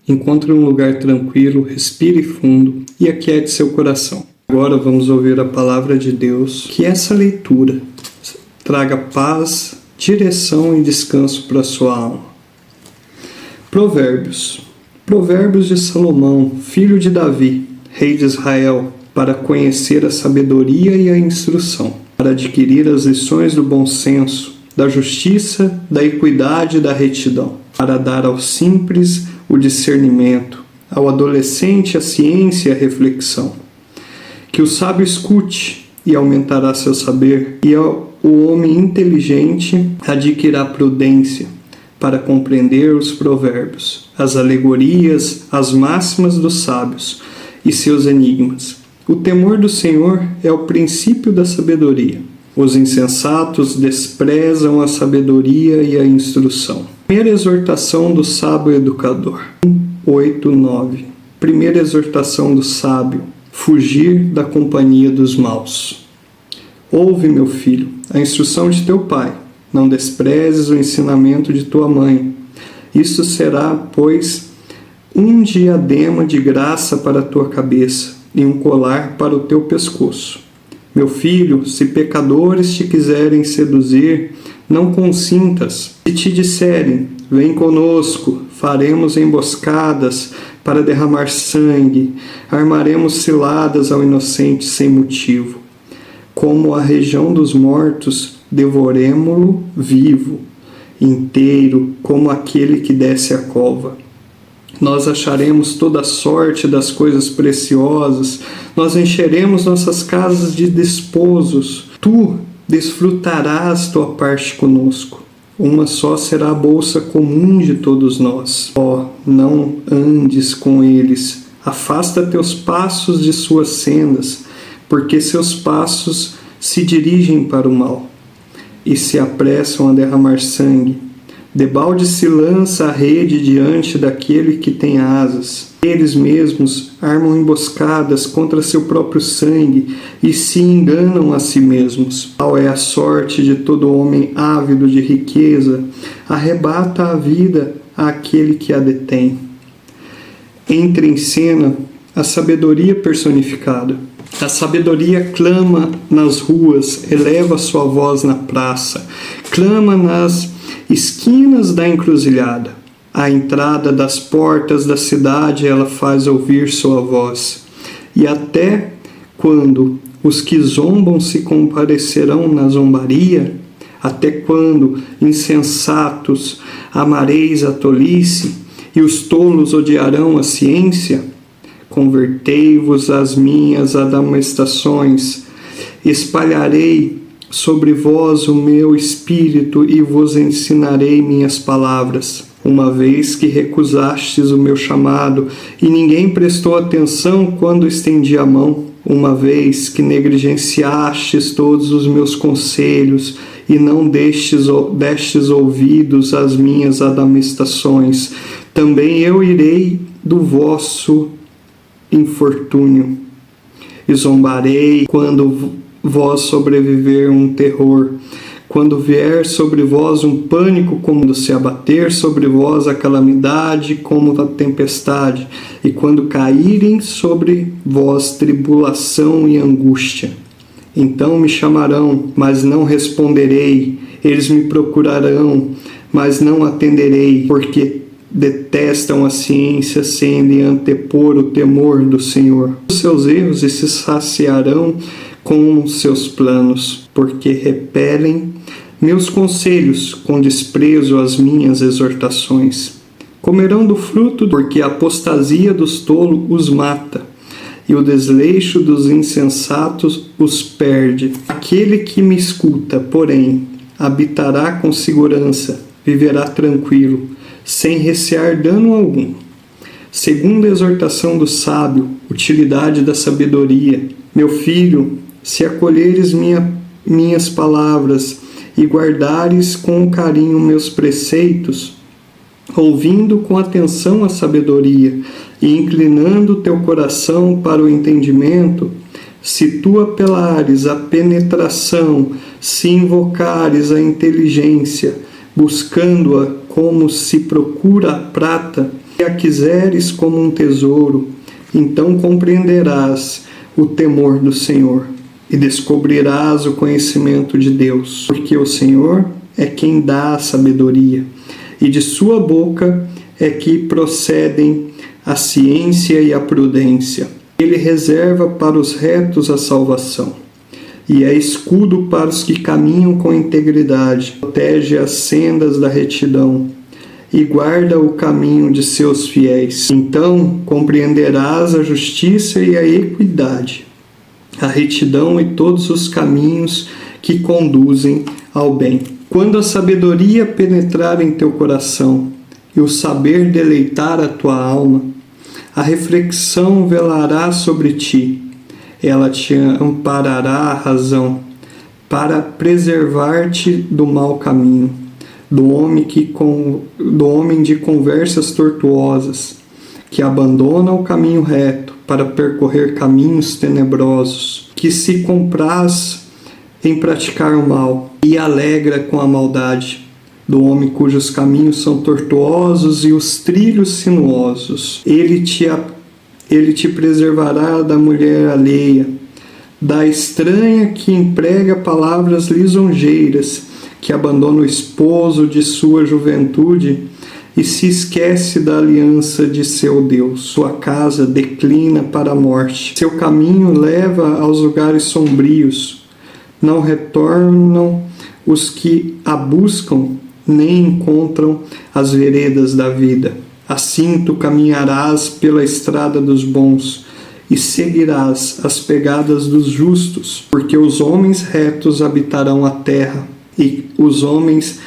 Encontre um lugar tranquilo, respire fundo e aquiete seu coração. Agora vamos ouvir a palavra de Deus. Que essa leitura traga paz, direção e descanso para a sua alma. Provérbios. Provérbios de Salomão, filho de Davi, rei de Israel, para conhecer a sabedoria e a instrução, para adquirir as lições do bom senso, da justiça, da equidade e da retidão, para dar ao simples o discernimento, ao adolescente a ciência e a reflexão. Que o sábio escute e aumentará seu saber, e o homem inteligente adquirirá prudência para compreender os provérbios, as alegorias, as máximas dos sábios e seus enigmas. O temor do Senhor é o princípio da sabedoria. Os insensatos desprezam a sabedoria e a instrução. Primeira exortação do sábio educador. 8:9. Primeira exortação do sábio: fugir da companhia dos maus. Ouve, meu filho, a instrução de teu pai. Não desprezes o ensinamento de tua mãe. Isso será, pois, um diadema de graça para a tua cabeça e um colar para o teu pescoço. Meu filho, se pecadores te quiserem seduzir, não consintas. Se te disserem, vem conosco, faremos emboscadas para derramar sangue, armaremos ciladas ao inocente sem motivo. Como a região dos mortos, devoremo-lo vivo, inteiro, como aquele que desce a cova. Nós acharemos toda sorte das coisas preciosas, nós encheremos nossas casas de desposos. Tu desfrutarás tua parte conosco. Uma só será a bolsa comum de todos nós. Ó, não andes com eles, afasta teus passos de suas sendas, porque seus passos se dirigem para o mal e se apressam a derramar sangue. Debalde se lança a rede diante daquele que tem asas. Eles mesmos armam emboscadas contra seu próprio sangue e se enganam a si mesmos. Tal é a sorte de todo homem ávido de riqueza, arrebata a vida àquele que a detém. Entra em cena a sabedoria personificada. A sabedoria clama nas ruas, eleva sua voz na praça, clama nas esquinas da encruzilhada. À entrada das portas da cidade ela faz ouvir sua voz. E até quando os que zombam se comparecerão na zombaria? Até quando, insensatos, amareis a tolice e os tolos odiarão a ciência? Convertei-vos às minhas admoestações, espalharei sobre vós o meu espírito e vos ensinarei minhas palavras. Uma vez que recusastes o meu chamado e ninguém prestou atenção quando estendi a mão, uma vez que negligenciastes todos os meus conselhos e não destes ouvidos às minhas admoestações, também eu irei do vosso infortúnio e zombarei quando vós sobreviver um terror, quando vier sobre vós um pânico como se abater sobre vós a calamidade como a tempestade, e quando caírem sobre vós tribulação e angústia. Então me chamarão, mas não responderei, eles me procurarão, mas não atenderei, porque detestam a ciência sem antepor o temor do Senhor. Os seus erros e se saciarão com seus planos, porque repelem meus conselhos com desprezo às minhas exortações. Comerão do fruto, porque a apostasia dos tolos os mata, e o desleixo dos insensatos os perde. Aquele que me escuta, porém, habitará com segurança, viverá tranquilo, sem recear dano algum. Segunda exortação do sábio, utilidade da sabedoria. Meu filho, se acolheres minhas palavras e guardares com carinho meus preceitos, ouvindo com atenção a sabedoria e inclinando teu coração para o entendimento, se tu apelares à penetração, se invocares a inteligência, buscando-a como se procura a prata, Se a quiseres como um tesouro, então compreenderás o temor do Senhor e descobrirás o conhecimento de Deus, porque o Senhor é quem dá a sabedoria, e de sua boca é que procedem a ciência e a prudência. Ele reserva para os retos a salvação, e é escudo para os que caminham com integridade. Protege as sendas da retidão e guarda o caminho de seus fiéis. Então compreenderás a justiça e a equidade, a retidão e todos os caminhos que conduzem ao bem. Quando a sabedoria penetrar em teu coração e o saber deleitar a tua alma, a reflexão velará sobre ti. Ela te amparará a razão para preservar-te do mau caminho, do homem de conversas tortuosas, que abandona o caminho reto para percorrer caminhos tenebrosos, que se compraz em praticar o mal e alegra com a maldade, do homem cujos caminhos são tortuosos e os trilhos sinuosos. Ele te preservará da mulher alheia, da estranha que emprega palavras lisonjeiras, que abandona o esposo de sua juventude e se esquece da aliança de seu Deus. Sua casa declina para a morte, seu caminho leva aos lugares sombrios. Não retornam os que a buscam, nem encontram as veredas da vida. Assim tu caminharás pela estrada dos bons e seguirás as pegadas dos justos, porque os homens retos habitarão a terra e os homens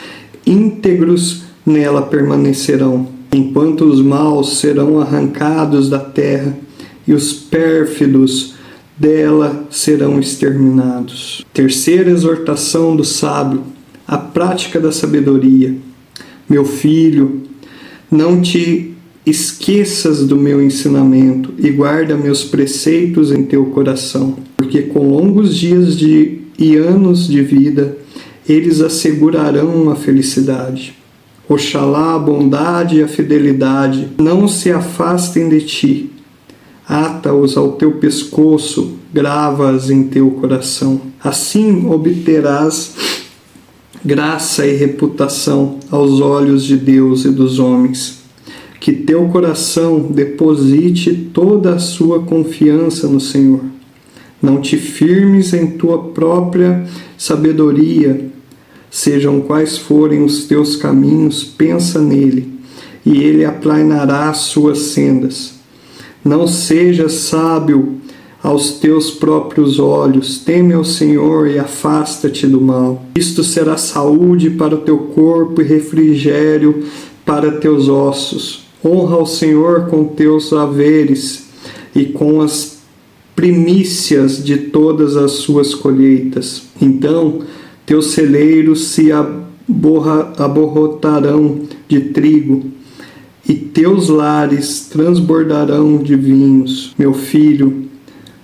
íntegros nela permanecerão, enquanto os maus serão arrancados da terra e os pérfidos dela serão exterminados. Terceira exortação do sábio: a prática da sabedoria. Meu filho, não te esqueças do meu ensinamento e guarda meus preceitos em teu coração, porque com longos dias e anos de vida eles assegurarão a felicidade. Oxalá a bondade e a fidelidade não se afastem de ti. Ata-os ao teu pescoço, grava-as em teu coração. Assim obterás graça e reputação aos olhos de Deus e dos homens. Que teu coração deposite toda a sua confiança no Senhor. Não te firmes em tua própria sabedoria. Sejam quais forem os teus caminhos, pensa nele, e ele aplanará as suas sendas. Não sejas sábio aos teus próprios olhos, teme ao Senhor e afasta-te do mal. Isto será saúde para o teu corpo e refrigério para teus ossos. Honra ao Senhor com teus haveres e com as primícias de todas as suas colheitas. Então teus celeiros se aborrotarão de trigo e teus lares transbordarão de vinhos. Meu filho,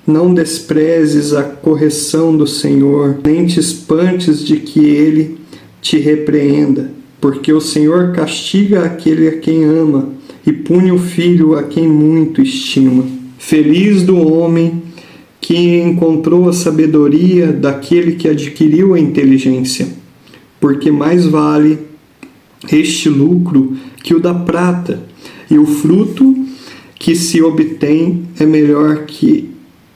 não desprezes a correção do Senhor, nem te espantes de que ele te repreenda, porque o Senhor castiga aquele a quem ama e pune o filho a quem muito estima. Feliz do homem que encontrou a sabedoria, daquele que adquiriu a inteligência, porque mais vale este lucro que o da prata, e o fruto que se obtém é melhor que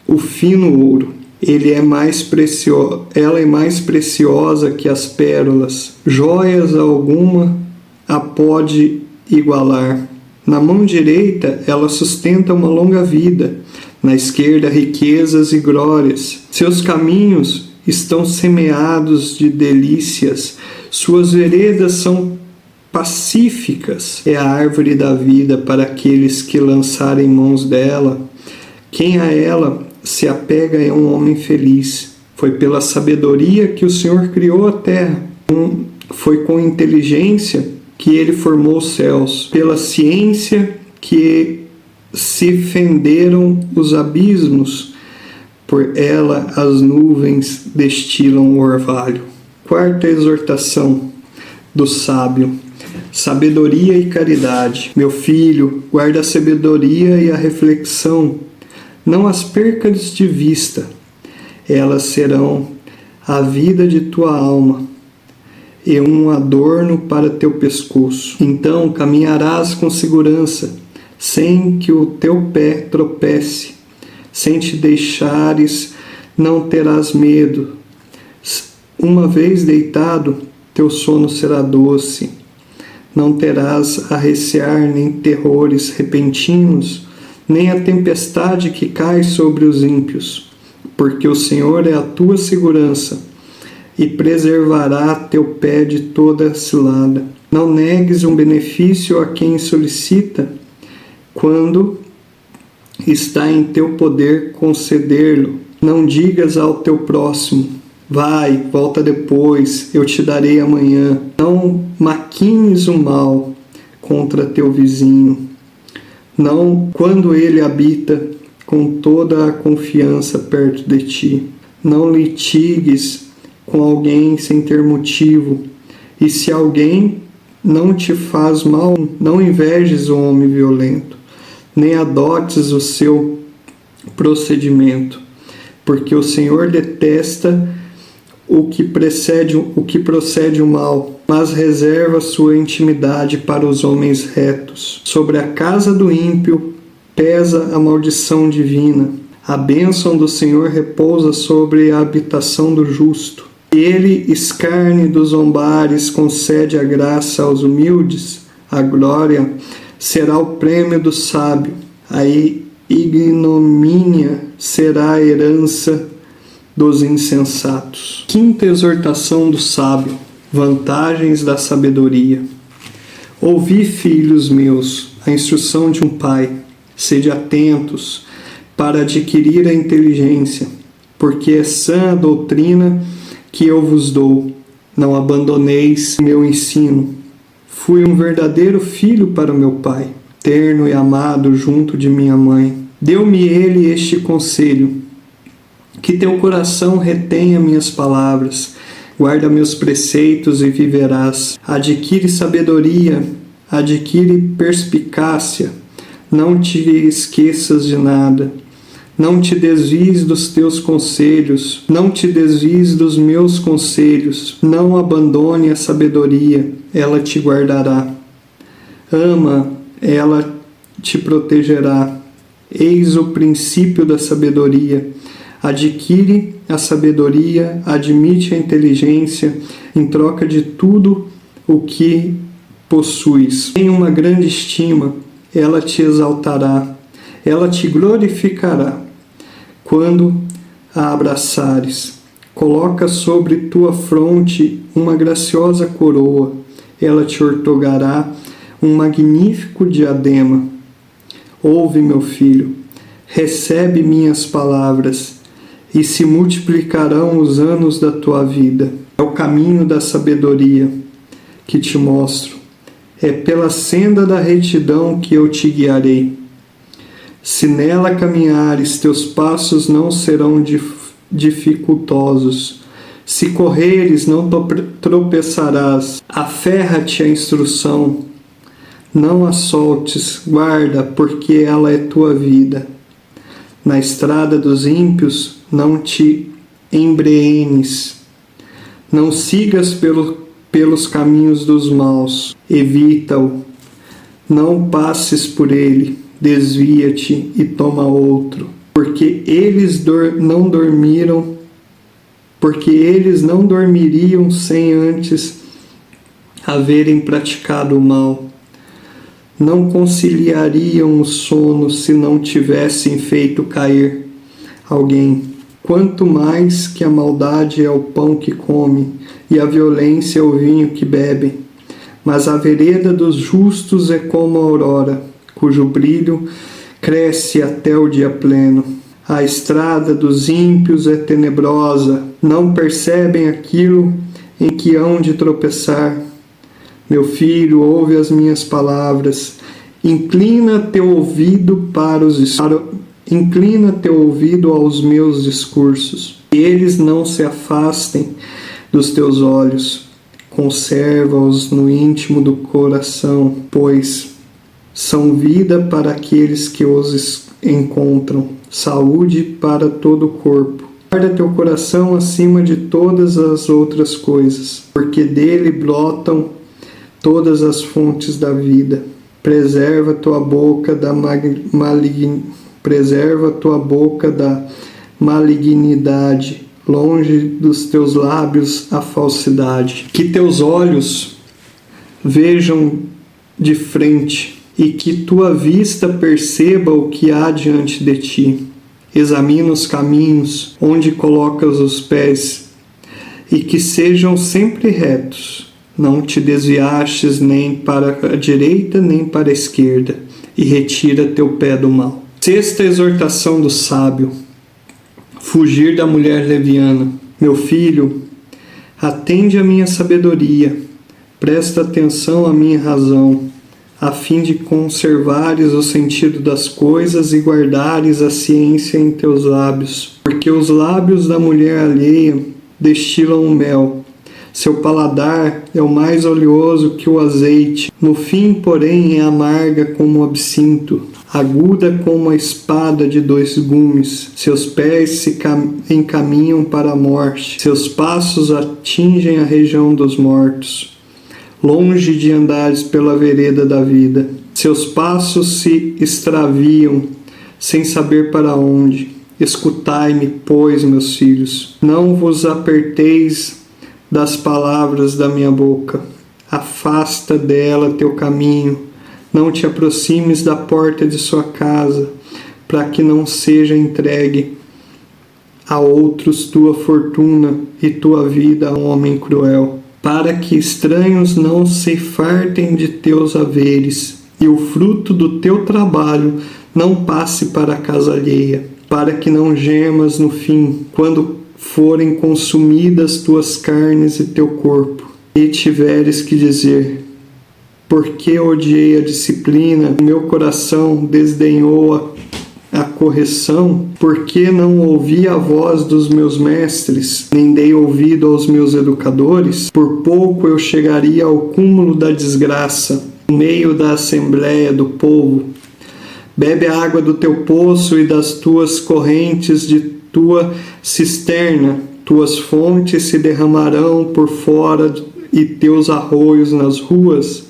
o fino ouro. Ela é mais preciosa que as pérolas. Joias alguma a pode igualar. Na mão direita ela sustenta uma longa vida, na esquerda riquezas e glórias. Seus caminhos estão semeados de delícias, suas veredas são pacíficas. É a árvore da vida para aqueles que lançarem mãos dela. Quem a ela se apega é um homem feliz. Foi pela sabedoria que o Senhor criou a terra. Foi com inteligência que ele formou os céus. Pela ciência que se fenderam os abismos. Por ela as nuvens destilam o orvalho. Quarta exortação do sábio: sabedoria e caridade. Meu filho, guarda a sabedoria e a reflexão, não as percas de vista. Elas serão a vida de tua alma e um adorno para teu pescoço. Então caminharás com segurança, sem que o teu pé tropece. Sem te deixares, não terás medo. Uma vez deitado, teu sono será doce. Não terás a recear nem terrores repentinos, nem a tempestade que cai sobre os ímpios, porque o Senhor é a tua segurança e preservará teu pé de toda cilada. Não negues um benefício a quem solicita, quando está em teu poder conceder-lo. Não digas ao teu próximo: vai, volta depois, eu te darei amanhã. Não maquines o mal contra teu vizinho, não quando ele habita com toda a confiança perto de ti. Não litigues com alguém sem ter motivo, e se alguém não te faz mal, não invejes o homem violento, nem adotes o seu procedimento, porque o Senhor detesta o que procede o mal, mas reserva sua intimidade para os homens retos. Sobre a casa do ímpio pesa a maldição divina. A bênção do Senhor repousa sobre a habitação do justo. Ele escarne dos zombares, concede a graça aos humildes. A glória será o prêmio do sábio. A ignomínia será a herança dos insensatos. Quinta exortação do sábio: vantagens da sabedoria. Ouvi, filhos meus, a instrução de um pai. Sede atentos para adquirir a inteligência, porque é sã a doutrina que eu vos dou. Não abandoneis meu ensino. Fui um verdadeiro filho para meu pai, terno e amado junto de minha mãe. Deu-me ele este conselho: que teu coração retenha minhas palavras, guarda meus preceitos e viverás. Adquire sabedoria, adquire perspicácia, não te esqueças de nada. Não te desvies dos teus conselhos, não te desvies dos meus conselhos. Não abandone a sabedoria, ela te guardará. Ama, ela te protegerá. Eis o princípio da sabedoria. Adquire a sabedoria, admite a inteligência em troca de tudo o que possuis. Tem uma grande estima, ela te exaltará, ela te glorificará. Quando a abraçares, coloca sobre tua fronte uma graciosa coroa, ela te ortogará um magnífico diadema. Ouve, meu filho, recebe minhas palavras, e se multiplicarão os anos da tua vida. É o caminho da sabedoria que te mostro. É pela senda da retidão que eu te guiarei. Se nela caminhares, teus passos não serão dificultosos. Se correres, não tropeçarás. Aferra-te à instrução. Não a soltes, guarda, porque ela é tua vida. Na estrada dos ímpios, não te embreenes. Não sigas pelos caminhos dos maus. Evita-o. Não passes por ele. Desvia-te e toma outro. Porque eles não dormiriam sem antes haverem praticado o mal. Não conciliariam o sono se não tivessem feito cair alguém. Quanto mais que a maldade é o pão que come, e a violência é o vinho que bebem. Mas a vereda dos justos é como a aurora, cujo brilho cresce até o dia pleno. A estrada dos ímpios é tenebrosa, não percebem aquilo em que hão de tropeçar. Meu filho, ouve as minhas palavras, inclina teu ouvido aos meus discursos, e eles não se afastem dos teus olhos. conserva-os no íntimo do coração, pois são vida para aqueles que os encontram, saúde para todo o corpo. Guarda teu coração acima de todas as outras coisas, porque dele brotam todas as fontes da vida. Preserva tua boca da malignidade, longe dos teus lábios a falsidade. Que teus olhos vejam de frente e que tua vista perceba o que há diante de ti. Examina os caminhos onde colocas os pés e que sejam sempre retos. Não te desviastes nem para a direita nem para a esquerda, e retira teu pé do mal. Sexta exortação do sábio: fugir da mulher leviana. Meu filho, atende à minha sabedoria, presta atenção à minha razão, a fim de conservares o sentido das coisas e guardares a ciência em teus lábios. Porque os lábios da mulher alheia destilam o mel, seu paladar é o mais oleoso que o azeite, no fim, porém, é amarga como o absinto, aguda como a espada de 2 gumes. Seus pés se encaminham para a morte, seus passos atingem a região dos mortos. Longe de andares pela vereda da vida, seus passos se extraviam, sem saber para onde. Escutai-me, pois, meus filhos, não vos aperteis das palavras da minha boca. Afasta dela teu caminho, não te aproximes da porta de sua casa, para que não seja entregue a outros tua fortuna e tua vida a um homem cruel, para que estranhos não se fartem de teus haveres, e o fruto do teu trabalho não passe para a casa alheia, para que não gemas no fim, quando forem consumidas tuas carnes e teu corpo, e tiveres que dizer: porque odiei a disciplina, o meu coração desdenhou a correção, porque não ouvi a voz dos meus mestres, nem dei ouvido aos meus educadores, por pouco eu chegaria ao cúmulo da desgraça, no meio da assembleia do povo. Bebe a água do teu poço e das tuas correntes de tua cisterna, tuas fontes se derramarão por fora e teus arroios nas ruas,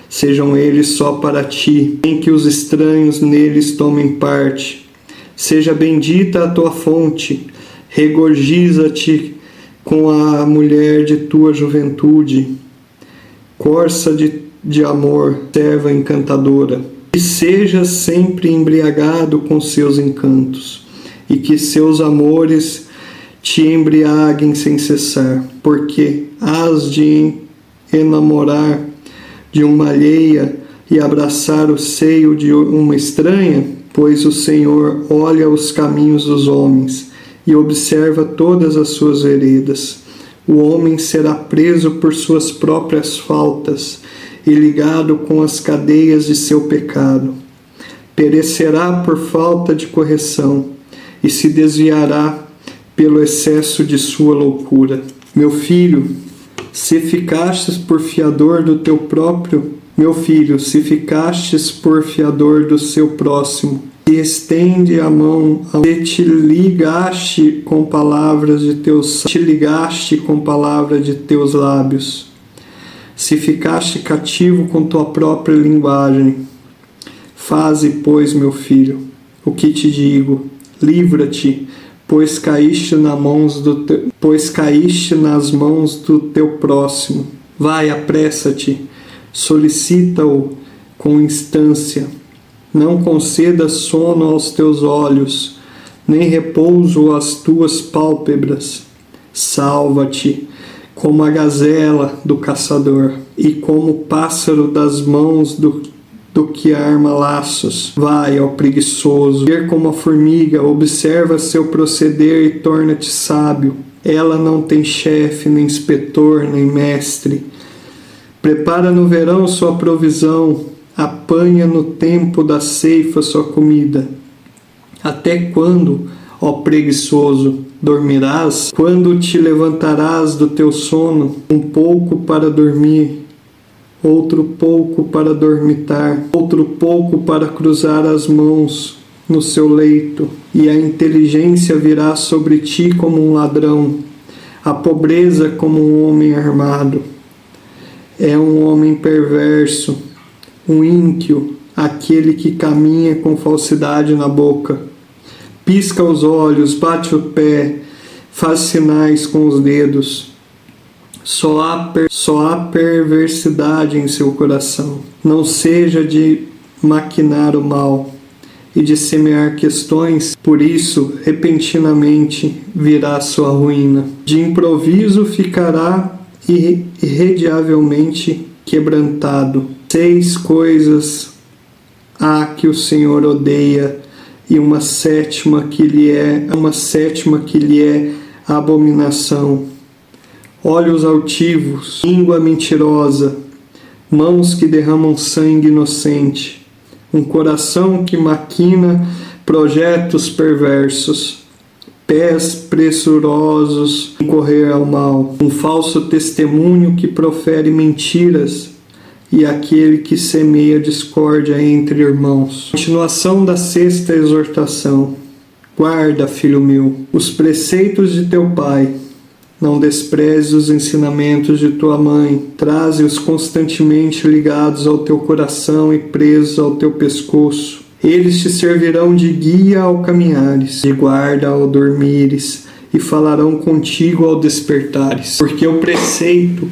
sejam eles só para ti, em que os estranhos neles tomem parte. Seja bendita a tua fonte, regozija-te com a mulher de tua juventude, corça de amor, serva encantadora, e seja sempre embriagado com seus encantos, e que seus amores te embriaguem sem cessar, porque hás de enamorar de uma alheia e abraçar o seio de uma estranha, pois o Senhor olha os caminhos dos homens e observa todas as suas veredas. O homem será preso por suas próprias faltas e ligado com as cadeias de seu pecado. Perecerá por falta de correção e se desviará pelo excesso de sua loucura. Meu filho, se ficastes por fiador do teu próprio, meu filho, se ficastes por fiador do seu próximo, se estende a mão, te ligaste com palavras de teus lábios, se ficaste cativo com tua própria linguagem. Faze, pois, meu filho, o que te digo, livra-te, pois caíste nas mãos do teu próximo. Vai, apressa-te, solicita-o com instância. Não conceda sono aos teus olhos, nem repouso às tuas pálpebras. Salva-te, como a gazela do caçador, e como o pássaro das mãos do que arma laços. Vai, ó preguiçoso, ver como a formiga, observa seu proceder e torna-te sábio. Ela não tem chefe, nem inspetor, nem mestre. Prepara no verão sua provisão, apanha no tempo da ceifa sua comida. Até quando, ó preguiçoso, dormirás? Quando te levantarás do teu sono? Um pouco para dormir, outro pouco para dormitar, outro pouco para cruzar as mãos no seu leito, e a inteligência virá sobre ti como um ladrão, a pobreza como um homem armado. É um homem perverso, um ímpio, aquele que caminha com falsidade na boca. Pisca os olhos, bate o pé, faz sinais com os dedos. Só há perversidade em seu coração. Não seja de maquinar o mal e de semear questões, por isso, repentinamente, virá sua ruína. De improviso ficará irremediavelmente quebrantado. 6 coisas há que o Senhor odeia, e uma sétima que lhe é abominação: olhos altivos, língua mentirosa, mãos que derramam sangue inocente, um coração que maquina projetos perversos, pés pressurosos em correr ao mal, um falso testemunho que profere mentiras, e aquele que semeia discórdia entre irmãos. Continuação da 6ª exortação. Guarda, filho meu, os preceitos de teu pai. Não desprezes os ensinamentos de tua mãe. Traze-os constantemente ligados ao teu coração e presos ao teu pescoço. Eles te servirão de guia ao caminhares, de guarda ao dormires, e falarão contigo ao despertares. Porque o preceito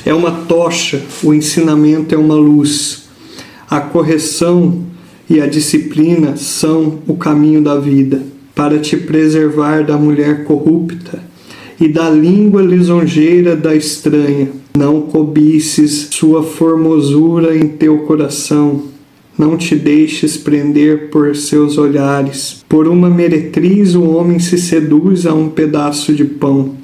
é uma tocha, o ensinamento é uma luz. A correção e a disciplina são o caminho da vida, para te preservar da mulher corrupta e da língua lisonjeira da estranha. Não cobices sua formosura em teu coração. Não te deixes prender por seus olhares. Por uma meretriz o homem se seduz a um pedaço de pão.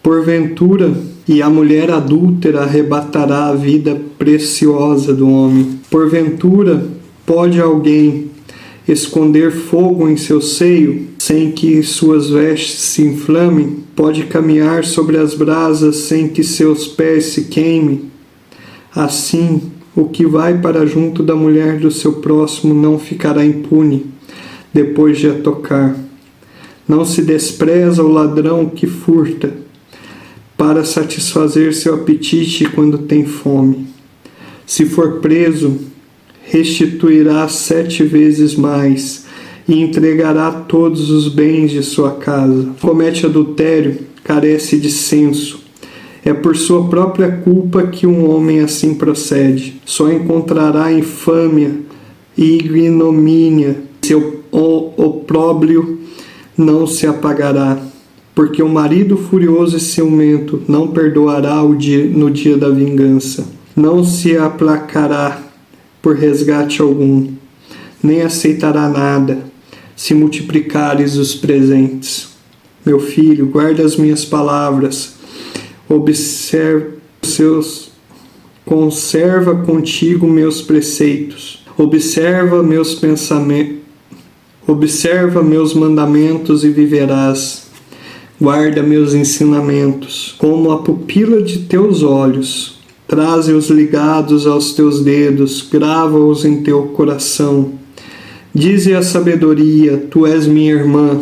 Porventura, e a mulher adúltera arrebatará a vida preciosa do homem. Porventura, pode alguém esconder fogo em seu seio, sem que suas vestes se inflamem? Pode caminhar sobre as brasas sem que seus pés se queimem? Assim, o que vai para junto da mulher do seu próximo não ficará impune, depois de a tocar. Não se despreza o ladrão que furta, para satisfazer seu apetite quando tem fome. Se for preso, restituirá 7 vezes mais e entregará todos os bens de sua casa. Comete adultério, carece de senso. É por sua própria culpa que um homem assim procede. Só encontrará infâmia e ignomínia. Seu opróbrio não se apagará. Porque o marido furioso e ciumento não perdoará no dia da vingança. Não se aplacará por resgate algum, nem aceitará nada, se multiplicares os presentes. Meu filho, guarda as minhas palavras, conserva contigo meus preceitos, observa meus mandamentos e viverás. Guarda meus ensinamentos, como a pupila de teus olhos. Traze-os ligados aos teus dedos, grava-os em teu coração. Dize a sabedoria, tu és minha irmã,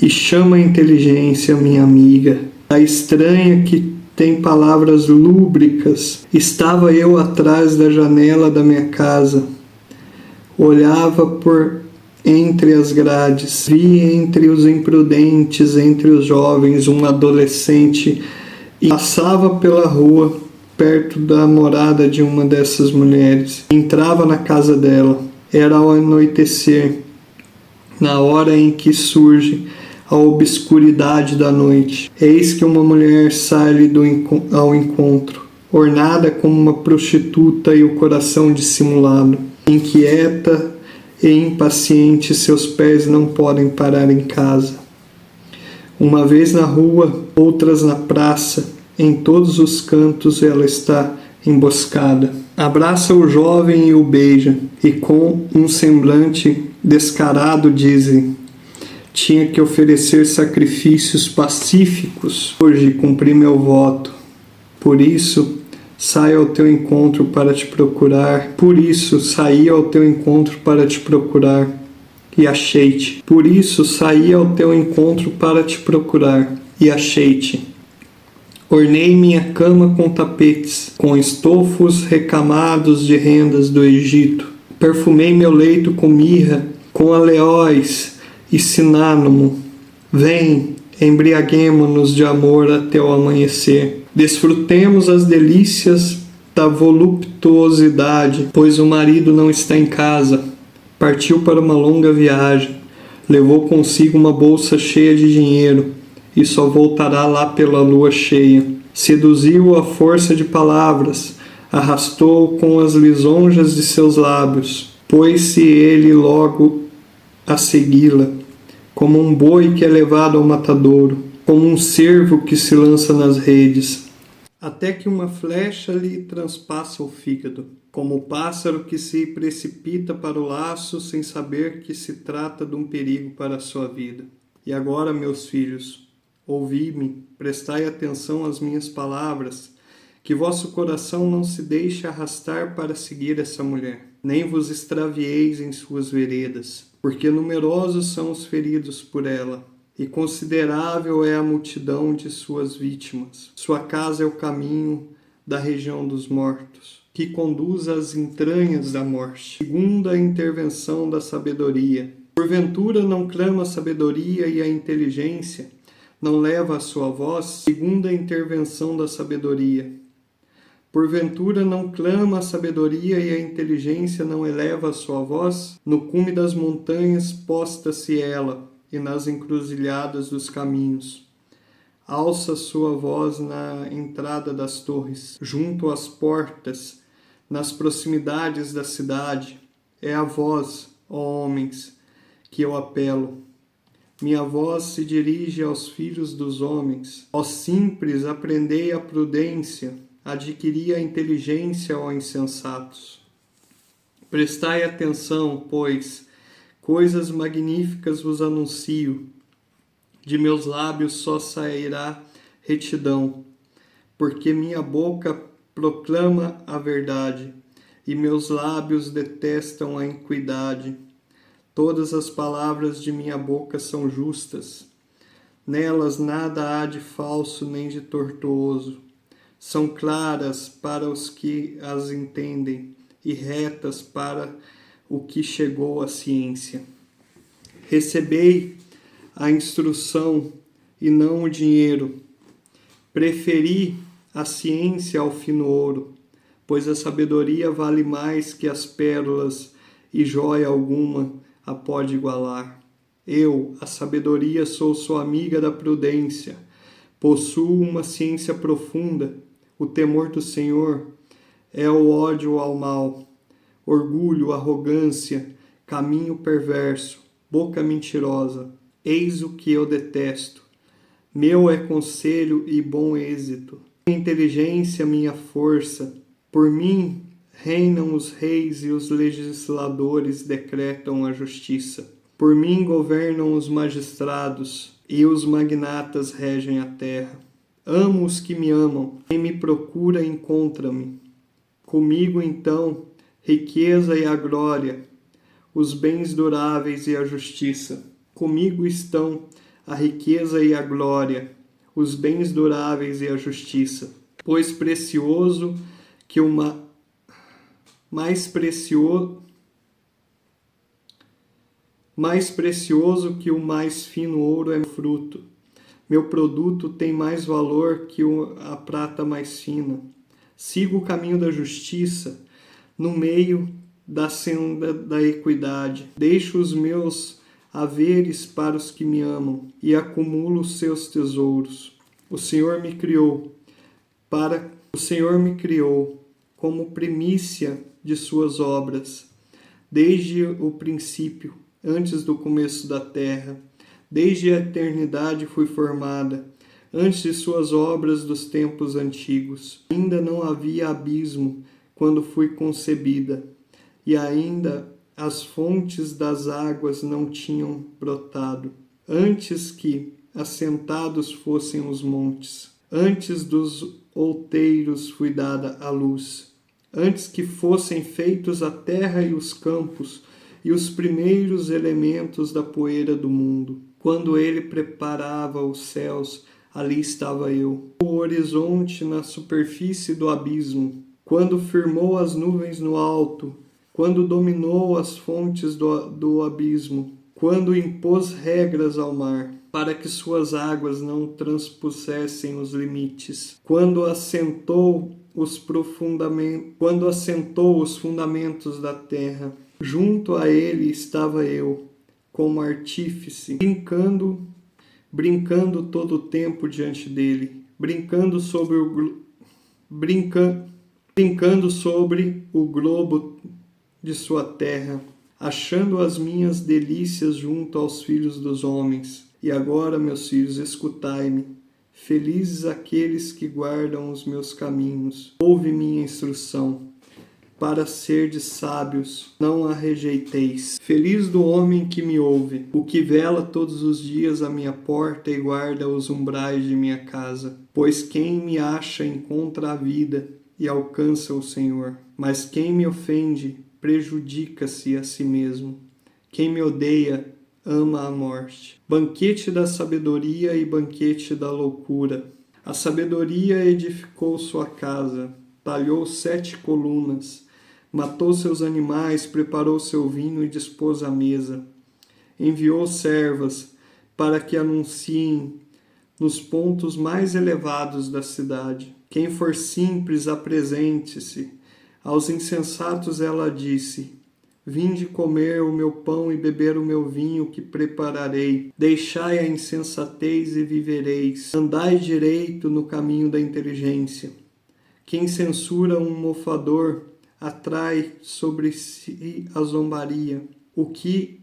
e chama a inteligência, minha amiga. A estranha que tem palavras lúbricas. Estava eu atrás da janela da minha casa. Olhava por entre as grades, vi entre os imprudentes, entre os jovens, um adolescente, e passava pela rua, perto da morada de uma dessas mulheres. Entrava na casa dela. Era ao anoitecer, na hora em que surge a obscuridade da noite. Eis que uma mulher sai-lhe ao encontro, ornada como uma prostituta e o coração dissimulado. Inquieta e impaciente, seus pés não podem parar em casa. Uma vez na rua, outras na praça, em todos os cantos ela está emboscada. Abraça o jovem e o beija, e com um semblante descarado dizem: Tinha que oferecer sacrifícios pacíficos. Hoje cumpri meu voto. Por isso, saio ao teu encontro para te procurar. Por isso, saí ao teu encontro para te procurar e achei-te. Por isso, saí ao teu encontro para te procurar e achei-te. Ornei minha cama com tapetes, com estofos recamados de rendas do Egito. Perfumei meu leito com mirra, com aleóis e cinâmomo. Vem, embriaguemo-nos de amor até o amanhecer. Desfrutemos as delícias da voluptuosidade, pois o marido não está em casa. Partiu para uma longa viagem. Levou consigo uma bolsa cheia de dinheiro e só voltará lá pela lua cheia. Seduziu-o à força de palavras, arrastou-o com as lisonjas de seus lábios. Pôs-se ele logo a segui-la, como um boi que é levado ao matadouro, como um cervo que se lança nas redes, até que uma flecha lhe transpassa o fígado, como o pássaro que se precipita para o laço sem saber que se trata de um perigo para a sua vida. E agora, meus filhos, ouvi-me, prestai atenção às minhas palavras, que vosso coração não se deixe arrastar para seguir essa mulher, nem vos extravieis em suas veredas, porque numerosos são os feridos por ela, e considerável é a multidão de suas vítimas. Sua casa é o caminho da região dos mortos, que conduz às entranhas da morte, segundo a intervenção da sabedoria. Porventura não clama a sabedoria e a inteligência, não leva a sua voz, segundo a intervenção da sabedoria. Porventura não clama a sabedoria e a inteligência não eleva a sua voz? No cume das montanhas posta-se ela, e nas encruzilhadas dos caminhos. Alça sua voz na entrada das torres, junto às portas, nas proximidades da cidade. É a voz, ó homens, que eu apelo. Minha voz se dirige aos filhos dos homens. Ó simples, aprendei a prudência, adquiri a inteligência, ó insensatos. Prestai atenção, pois, coisas magníficas vos anuncio. De meus lábios só sairá retidão, porque minha boca proclama a verdade, e meus lábios detestam a iniquidade. Todas as palavras de minha boca são justas. Nelas nada há de falso nem de tortuoso. São claras para os que as entendem e retas para o que chegou à ciência. Recebei a instrução e não o dinheiro. Preferi a ciência ao fino ouro, pois a sabedoria vale mais que as pérolas e joia alguma a pode igualar. Eu, a sabedoria, sou sua amiga da prudência. Possuo uma ciência profunda. O temor do Senhor é o ódio ao mal. Orgulho, arrogância, caminho perverso, boca mentirosa. Eis o que eu detesto. Meu é conselho e bom êxito. Minha inteligência, minha força. Por mim reinam os reis e os legisladores decretam a justiça. Por mim governam os magistrados e os magnatas regem a terra. Amo os que me amam. Quem me procura encontra-me. Comigo então riqueza e a glória, os bens duráveis e a justiça. Comigo estão a riqueza e a glória, os bens duráveis e a justiça. Pois precioso que mais precioso que o mais fino ouro é meu fruto. Meu produto tem mais valor que a prata mais fina. Sigo o caminho da justiça, no meio da senda da equidade. Deixo os meus haveres para os que me amam e acumulo os seus tesouros. O Senhor me criou como primícia de suas obras, desde o princípio, antes do começo da terra. Desde a eternidade fui formada, antes de suas obras dos tempos antigos. Ainda não havia abismo quando fui concebida, e ainda as fontes das águas não tinham brotado. antes que assentados fossem os montes, antes dos outeiros fui dada a luz, antes que fossem feitos a terra e os campos, e os primeiros elementos da poeira do mundo. Quando ele preparava os céus, ali estava eu. O horizonte na superfície do abismo, quando firmou as nuvens no alto, quando dominou as fontes do abismo, quando impôs regras ao mar, para que suas águas não transpusessem os limites, quando assentou os fundamentos da terra. Junto a ele estava eu, como artífice, brincando todo o tempo diante dele, brincando sobre o globo de sua terra, achando as minhas delícias junto aos filhos dos homens. E agora, meus filhos, escutai-me. Felizes aqueles que guardam os meus caminhos. Ouve minha instrução. Para serdes sábios, não a rejeiteis. Feliz do homem que me ouve, o que vela todos os dias à minha porta e guarda os umbrais de minha casa. Pois quem me acha encontra a vida e alcança o Senhor. Mas quem me ofende prejudica-se a si mesmo. Quem me odeia ama a morte. Banquete da sabedoria e banquete da loucura. A sabedoria edificou sua casa, talhou 7 colunas, matou seus animais, preparou seu vinho e dispôs a mesa. Enviou servas para que anunciem nos pontos mais elevados da cidade. Quem for simples, apresente-se. Aos insensatos ela disse: vinde comer o meu pão e beber o meu vinho que prepararei. Deixai a insensatez e vivereis. Andai direito no caminho da inteligência. Quem censura um mofador atrai sobre si a zombaria. O que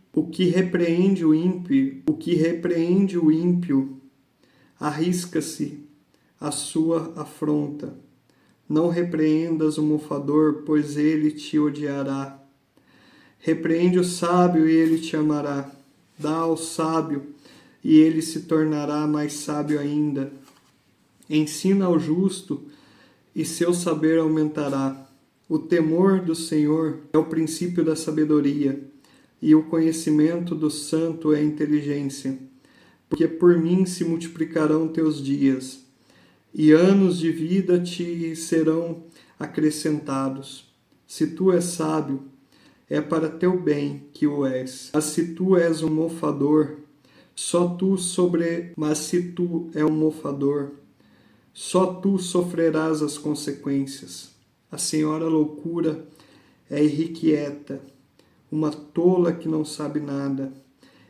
repreende o ímpio, arrisca-se a sua afronta. Não repreendas o mofador, pois ele te odiará. Repreende o sábio e ele te amará. Dá ao sábio e ele se tornará mais sábio ainda. Ensina ao justo e seu saber aumentará. O temor do Senhor é o princípio da sabedoria, e o conhecimento do santo é a inteligência. Porque por mim se multiplicarão teus dias, e anos de vida te serão acrescentados. Se tu és sábio, é para teu bem que o és. Mas se tu és um mofador, só tu sofrerás as consequências. A senhora loucura é irrequieta, uma tola que não sabe nada.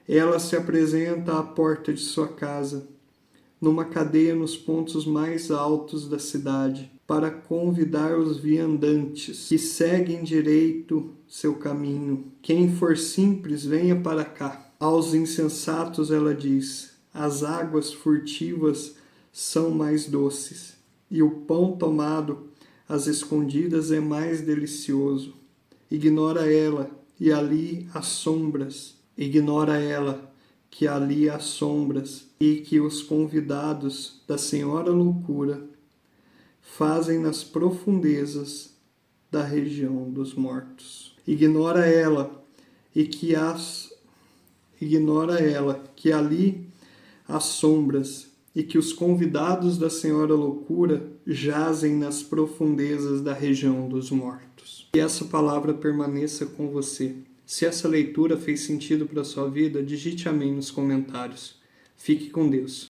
Ela se apresenta à porta de sua casa, numa cadeia nos pontos mais altos da cidade, para convidar os viandantes que seguem direito seu caminho. Quem for simples, venha para cá. Aos insensatos ela diz: as águas furtivas são mais doces, e o pão tomado às escondidas é mais delicioso. Ignora ela, e ali há sombras. Ignora ela, que ali há sombras, e que os convidados da Senhora Loucura fazem nas profundezas da região dos mortos. Ignora ela, que ali há sombras, e que os convidados da Senhora Loucura jazem nas profundezas da região dos mortos. Que essa palavra permaneça com você. Se essa leitura fez sentido para a sua vida, digite amém nos comentários. Fique com Deus.